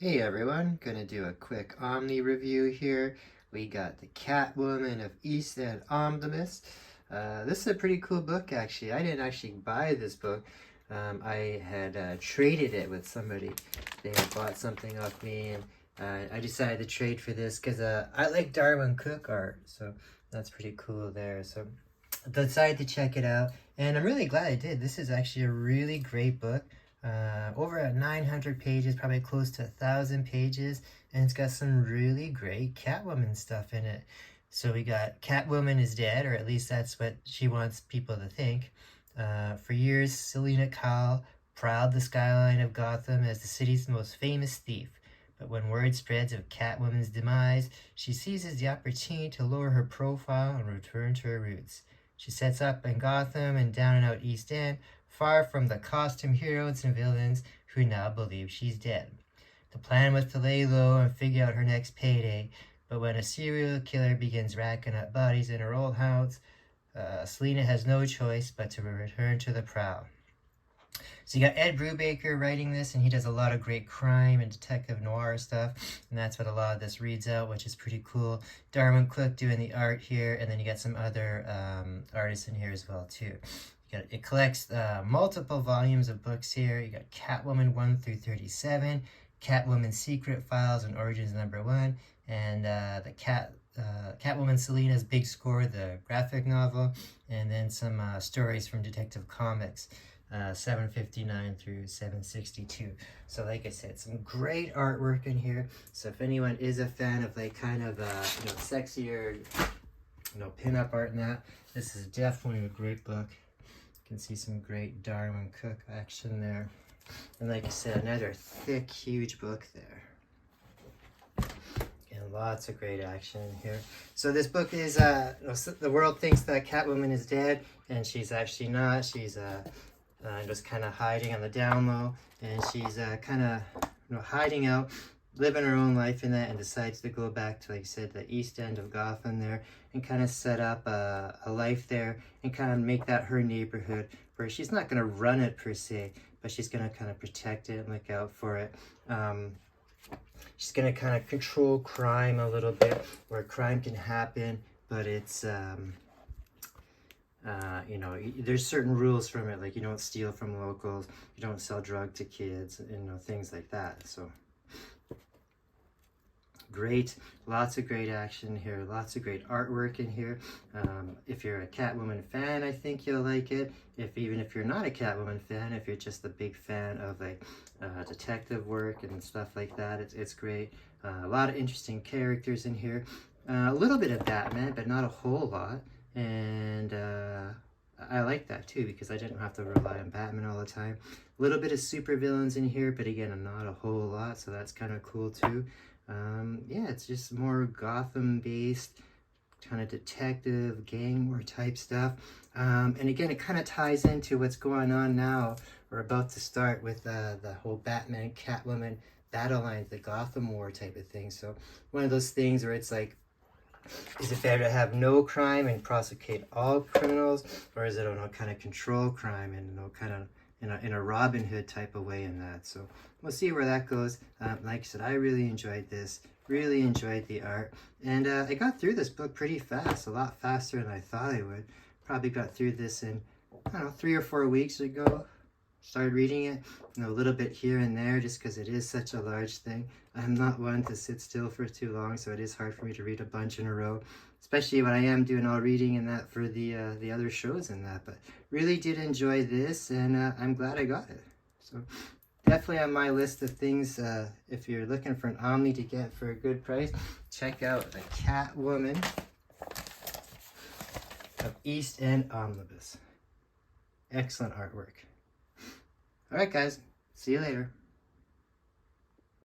Hey everyone, gonna do a quick Omni review here. We got the Catwoman of East End Omnibus. This is a pretty cool book actually. I didn't actually buy this book. I had traded it with somebody. They had bought something off me and I decided to trade for this because I like Darwin Cook art, so that's pretty cool there. So I decided to check it out and I'm really glad I did. This is actually a really great book. Over at 900 pages, probably close to 1,000 pages, and it's got some really great Catwoman stuff in it. So we got Catwoman is dead, or at least that's what she wants people to think. For years, Selina Kyle prowled the skyline of Gotham as the city's most famous thief. But when word spreads of Catwoman's demise, she seizes the opportunity to lower her profile and return to her roots. She sets up in Gotham and down and out East End, far from the costume heroes and villains who now believe she's dead. The plan was to lay low and figure out her next payday, but when a serial killer begins racking up bodies in her old house, Selina has no choice but to return to the prowl. So you got Ed Brubaker writing this, and he does a lot of great crime and detective noir stuff, and that's what a lot of this reads out, which is pretty cool. Darwin Cook doing the art here, and then you got some other artists in here as well too. It collects multiple volumes of books here. You got Catwoman 1 through 37, Catwoman Secret Files and Origins #1, and the Catwoman Selina's Big Score, the graphic novel, and then some stories from Detective Comics, 759 through 762. So like I said, some great artwork in here. So if anyone is a fan of like kind of sexier, pin-up art and that, this is definitely a great book. You can see some great Darwin Cook action there. And like I said, another thick, huge book there. And lots of great action in here. So this book is, the world thinks that Catwoman is dead, and she's actually not. She's just kind of hiding on the down low, and she's kind of hiding out, living her own life in that, and decides to go back to, like I said, the East End of Gotham there, and kind of set up a life there, and kind of make that her neighborhood, where she's not going to run it per se, but she's going to kind of protect it and look out for it. She's going to kind of control crime a little bit, where crime can happen, but it's there's certain rules from it, like you don't steal from locals, you don't sell drugs to kids, things like that. So great, lots of great action here, lots of great artwork in here. If you're a Catwoman fan, I think you'll like it. Even if you're not a Catwoman fan, if you're just a big fan of like detective work and stuff like that, it's great. A lot of interesting characters in here. A little bit of Batman, but not a whole lot. And I like that too, because I didn't have to rely on Batman all the time. A little bit of supervillains in here, but again, not a whole lot, so that's kind of cool too. Yeah, it's just more Gotham-based, kind of detective, gang war type stuff. And again, it kind of ties into what's going on now. We're about to start with the whole Batman, Catwoman battle lines, the Gotham War type of thing. So one of those things where it's like, is it better to have no crime and prosecute all criminals, or is it kind of control crime and kind of in a Robin Hood type of way in that? So we'll see where that goes. Like I said, I really enjoyed this, really enjoyed the art, and I got through this book pretty fast, a lot faster than I thought I would. Probably got through this in, I don't know, 3 or 4 weeks ago. Started reading it, a little bit here and there, just because it is such a large thing. I'm not one to sit still for too long, so it is hard for me to read a bunch in a row, especially when I am doing all reading and that for the other shows and that. But really did enjoy this, and I'm glad I got it. So definitely on my list of things, if you're looking for an Omni to get for a good price, check out the Catwoman of East End Omnibus. Excellent artwork. Alright guys, see you later.